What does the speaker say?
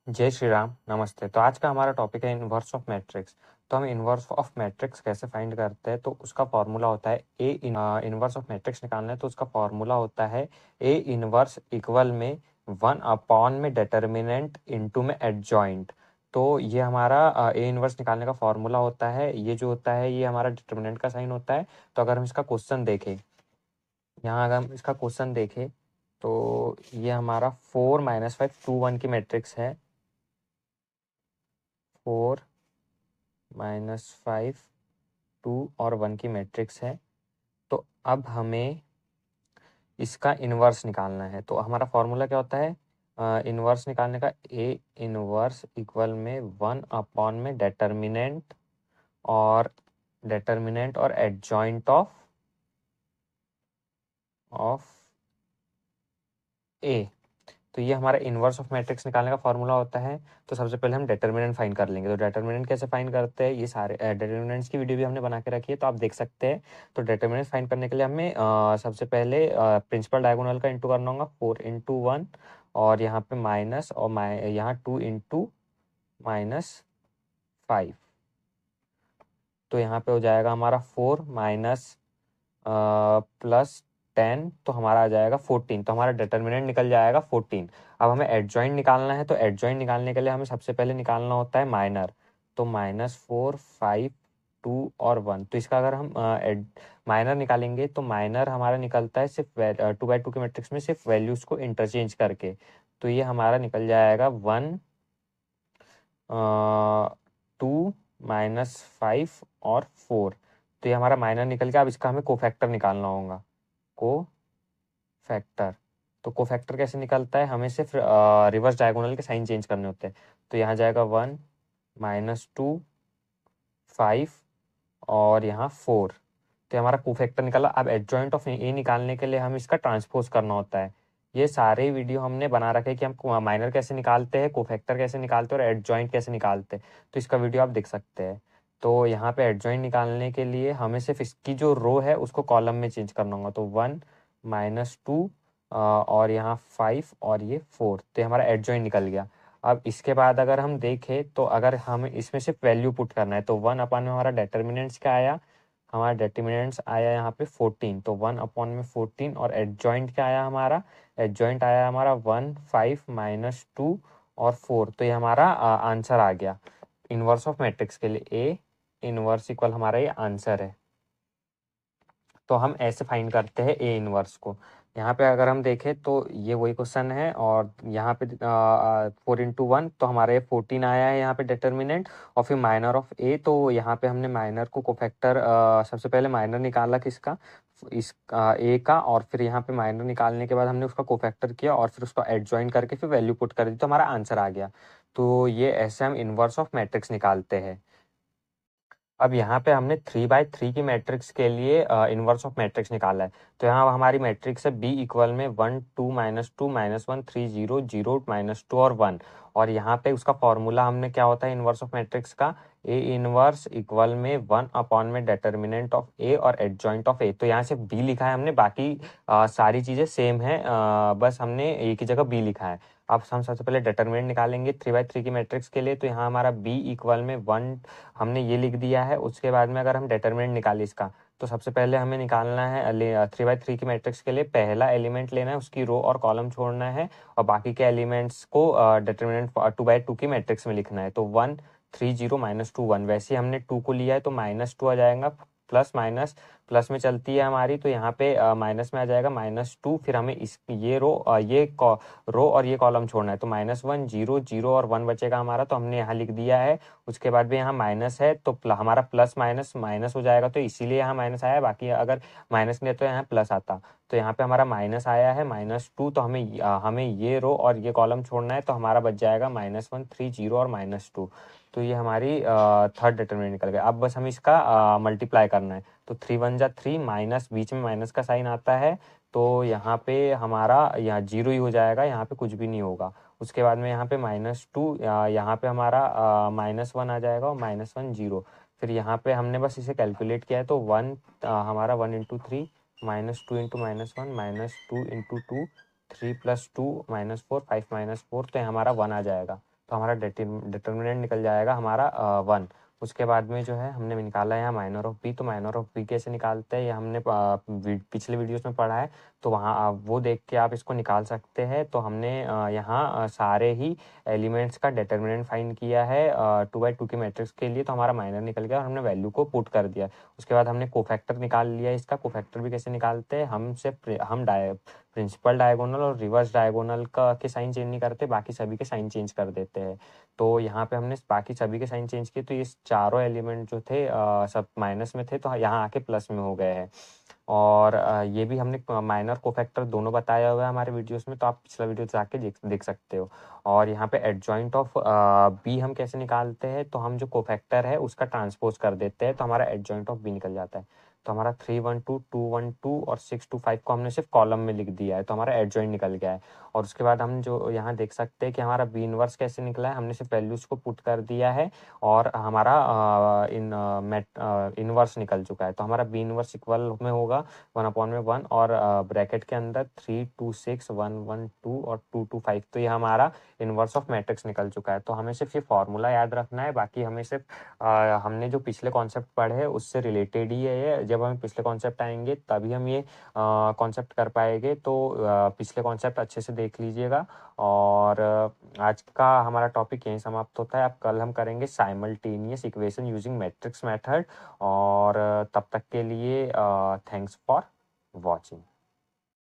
जय श्री राम, नमस्ते। तो आज का हमारा टॉपिक है इनवर्स ऑफ मैट्रिक्स। तो हम इनवर्स ऑफ मैट्रिक्स कैसे फाइंड करते हैं, तो उसका फॉर्मूला होता है ए इनवर्स ऑफ मैट्रिक्स निकालना है तो उसका फॉर्मूला होता है ए इनवर्स इक्वल में 1 अपॉन में डिटर्मिनेंट इनटू में एडजॉइंट। तो ये हमारा ए इनवर्स निकालने का फॉर्मूला होता है। ये जो होता है ये हमारा डिटर्मिनेंट का साइन होता है। तो अगर हम इसका क्वेश्चन देखें, यहाँ अगर हम इसका क्वेश्चन देखें तो ये हमारा 4 - 5 2 1 की मैट्रिक्स है। 4 - 5 2 और 1 की मैट्रिक्स है। तो अब हमें इसका इन्वर्स निकालना है। तो हमारा फॉर्मूला क्या होता है इन्वर्स निकालने का? ए इन्वर्स इक्वल में 1 अपॉन में डिटर्मिनेंट और एडजॉइंट ऑफ ए। तो ये हमारा इन्वर्स ऑफ मैट्रिक्स निकालने का फॉर्मूला होता है। तो सबसे पहले हम डिटर्मिनेंट फाइंड कर लेंगे। तो डिटर्मिनेंट कैसे फाइंड करते हैं, ये सारे डिटर्मिनेंट्स की वीडियो भी हमने बना के रखी है, तो आप देख सकते हैं। तो डिटर्मिनेंट फाइंड करने के लिए हमें सबसे पहले प्रिंसिपल डायगोनल का इंटू करना होगा, 4 × 1, और यहाँ पे माइनस, और यहाँ 2 × -5। तो यहाँ पे हो जाएगा हमारा 4 माइनस प्लस 10, तो हमारा आ जाएगा 14। तो हमारा डिटर्मिनेंट निकल जाएगा 14। अब हमें एडजॉइंट निकालना है। तो एडजॉइंट निकालने के लिए हमें सबसे पहले निकालना होता है माइनर। तो -4 5 2 और 1। तो इसका अगर हम माइनर निकालेंगे तो माइनर हमारा निकलता है सिर्फ 2 × 2 की मैट्रिक्स में सिर्फ वैल्यूज को इंटरचेंज करके। तो ये हमारा निकल जाएगा 1 2 -5 और 4। तो ये हमारा माइनर निकल गया। अब इसका हमें कोफैक्टर निकालना होगा। कोफैक्टर, तो कोफैक्टर कैसे निकलता है? हमें सिर्फ रिवर्स डायगोनल के साइन चेंज करने होते हैं। तो यहाँ जाएगा 1 -2 5 और यहाँ 4। तो ये हमारा कोफैक्टर निकला। अब एडजॉइंट ऑफ ए निकालने के लिए हम इसका ट्रांसपोज करना होता है। ये सारे वीडियो हमने बना रखे हैं कि हम माइनर कैसे निकालते हैं, कोफैक्टर कैसे निकालते हैं और एडजॉइंट कैसे निकालते हैं। तो इसका वीडियो आप देख सकते हैं। तो यहाँ पे एडजॉइंट निकालने के लिए हमें सिर्फ इसकी जो रो है उसको कॉलम में चेंज करना होगा। तो 1 -2 और यहाँ 5 और ये 4। तो ये हमारा एडजॉइंट निकल गया। अब इसके बाद अगर हम देखें तो अगर हमें इसमें सिर्फ वैल्यू पुट करना है तो 1 अपॉन में हमारा डिटर्मिनेंट्स क्या आया? हमारा डिटर्मिनेंट्स आया यहाँ पे 14। तो 1 अपॉन में 14, और एडजॉइंट क्या आया हमारा? एडजॉइंट आया हमारा 1 5 -2 और 4। तो ये हमारा आंसर आ गया इनवर्स ऑफ मैट्रिक्स के लिए। ए इनवर्स इक्वल हमारा ये आंसर है। तो हम ऐसे फाइंड करते हैं ए इनवर्स को। यहाँ पे अगर हम देखें तो ये वही क्वेश्चन है, और यहाँ पे 4 × 1, तो हमारे 14 आया है यहाँ पे डिटर्मिनेंट, और फिर माइनर ऑफ ए। तो यहाँ पे हमने माइनर को कोफैक्टर सबसे पहले माइनर निकाला किसका? इस ए का, और फिर यहाँ पे माइनर निकालने के बाद हमने उसका कोफैक्टर किया और फिर उसको एडजॉइन करके फिर वैल्यू पुट कर दी, तो हमारा आंसर आ गया। तो ये ऐसे हम इनवर्स ऑफ मैट्रिक्स निकालते हैं। अब यहाँ पे हमने 3/3 की मैट्रिक्स के लिए इनवर्स ऑफ मैट्रिक्स निकाला है। तो यहाँ हमारी मैट्रिक्स है बी इक्वल में 1 2 -2 -1 3 0 0 -2 और 1। और यहाँ पे उसका फॉर्मूला हमने क्या होता है इनवर्स ऑफ मैट्रिक्स का? ए इनवर्स इक्वल में 1 अपॉन में डिटर्मिनेंट ऑफ ए और एडजॉइंट ऑफ ए। तो यहाँ से बी लिखा है हमने, बाकी सारी चीज़ें सेम है, बस हमने एक ही जगह बी लिखा है। अब हम सबसे पहले डिटर्मिनेंट निकालेंगे 3/3 की मैट्रिक्स के लिए। तो यहाँ हमारा बी इक्वल में 1 हमने ये लिख दिया है। उसके बाद में अगर हम डिटर्मिनेंट निकालें इसका, तो सबसे पहले हमें निकालना है 3/3 की मैट्रिक्स के लिए पहला एलिमेंट लेना है, उसकी रो और कॉलम छोड़ना है, और बाकी के एलिमेंट्स को डिटर्मिनेंट 2/2 की मैट्रिक्स में लिखना है। तो 1 3 0 -2 1। वैसे ही हमने 2 को लिया है तो -2 आ जाएगा, प्लस माइनस प्लस में चलती है हमारी, तो यहाँ पे माइनस में आ जाएगा -2। फिर हमें इस ये रो और ये कॉलम छोड़ना है। तो -1 0 0 और 1 बचेगा हमारा, तो हमने यहाँ लिख दिया है। उसके बाद भी यहाँ माइनस है तो हमारा प्लस माइनस माइनस हो जाएगा, तो इसीलिए यहाँ माइनस आया। बाकी अगर माइनस नहीं है तो यहाँ प्लस आता। तो यहाँ पे हमारा माइनस आया है -2। तो हमें ये रो और ये कॉलम छोड़ना है, तो हमारा बच जाएगा -1 3 0 और -2। तो ये हमारी थर्ड डिटर्मिनेंट निकल गया। अब बस हमें इसका मल्टीप्लाई करना है। तो 3 1 जा 3, माइनस बीच में माइनस का साइन आता है, तो यहाँ पे हमारा यहाँ जीरो ही हो जाएगा, यहाँ पे कुछ भी नहीं होगा। उसके बाद में यहाँ पे -2, यहाँ पे हमारा -1 आ जाएगा, और -1 0। फिर यहाँ पे हमने बस इसे कैलकुलेट किया है, तो हमारा 1 × 3 -2 × -1 -2 × 2 3 + 2 -4 5 -4। तो हमारा 1 आ जाएगा। तो हमारा डिटर्मिनेंट निकल जाएगा हमारा 1। उसके बाद में जो है हमने निकाला है यहाँ माइनर ऑफ बी। तो माइनर ऑफ बी कैसे निकालते हैं ये हमने पिछले वीडियोस में पढ़ा है, तो वहाँ वो देख के आप इसको निकाल सकते हैं। तो हमने यहाँ सारे ही एलिमेंट्स का डिटर्मिनेंट फाइंड किया है 2x2 के मैट्रिक्स के लिए। तो हमारा माइनर निकल गया और हमने वैल्यू को पुट कर दिया। उसके बाद हमने कोफैक्टर निकाल लिया। इसका कोफैक्टर भी कैसे निकालते हैं, हम प्रिंसिपल डायगोनल और रिवर्स डायगोनल का के साइन चेंज नहीं करते, बाकी सभी के साइन चेंज कर देते हैं। तो यहाँ पे हमने बाकी सभी के साइन चेंज किए, तो ये चारों एलिमेंट जो थे सब माइनस में थे, तो यहाँ आके प्लस में हो गए हैं। और ये भी हमने माइनर कोफैक्टर दोनों बताया हुआ है हमारे वीडियोस में, तो आप पिछला वीडियो जाके देख सकते हो। और यहाँ पे एडजॉइंट ऑफ बी हम कैसे निकालते हैं, तो हम जो कोफैक्टर है उसका ट्रांसपोज कर देते हैं, तो हमारा एडजॉइंट ऑफ बी निकल जाता है। तो हमारा 3 1 2 2 1 2 और 6 2 5 को हमने सिर्फ कॉलम में लिख दिया है, तो हमारा एडजॉइंट निकल गया है। और उसके बाद हम जो यहाँ देख सकते हैं कि हमारा बी इनवर्स कैसे निकला है, हमने सिर्फ वैल्यूज को पुट कर दिया है और हमारा इनवर्स निकल चुका है। तो हमारा बी इनवर्स इक्वल में होगा 1/1 और ब्रैकेट के अंदर 3 2 6 1 1 2 और 2 2 5। तो ये हमारा इनवर्स ऑफ मैट्रिक्स निकल चुका है। तो हमें सिर्फ ये फॉर्मूला याद रखना है, बाकी हमें सिर्फ हमने जो पिछले कॉन्सेप्ट पढ़े हैं उससे रिलेटेड ही है ये। जब हमें पिछले कॉन्सेप्ट आएंगे तभी हम ये कॉन्सेप्ट कर पाएंगे। तो पिछले कॉन्सेप्ट अच्छे से देख लीजिएगा। और आज का हमारा टॉपिक यहीं समाप्त होता है। अब कल हम करेंगे simultaneous equation using matrix method. और तब तक के लिए थैंक्स फॉर वॉचिंग।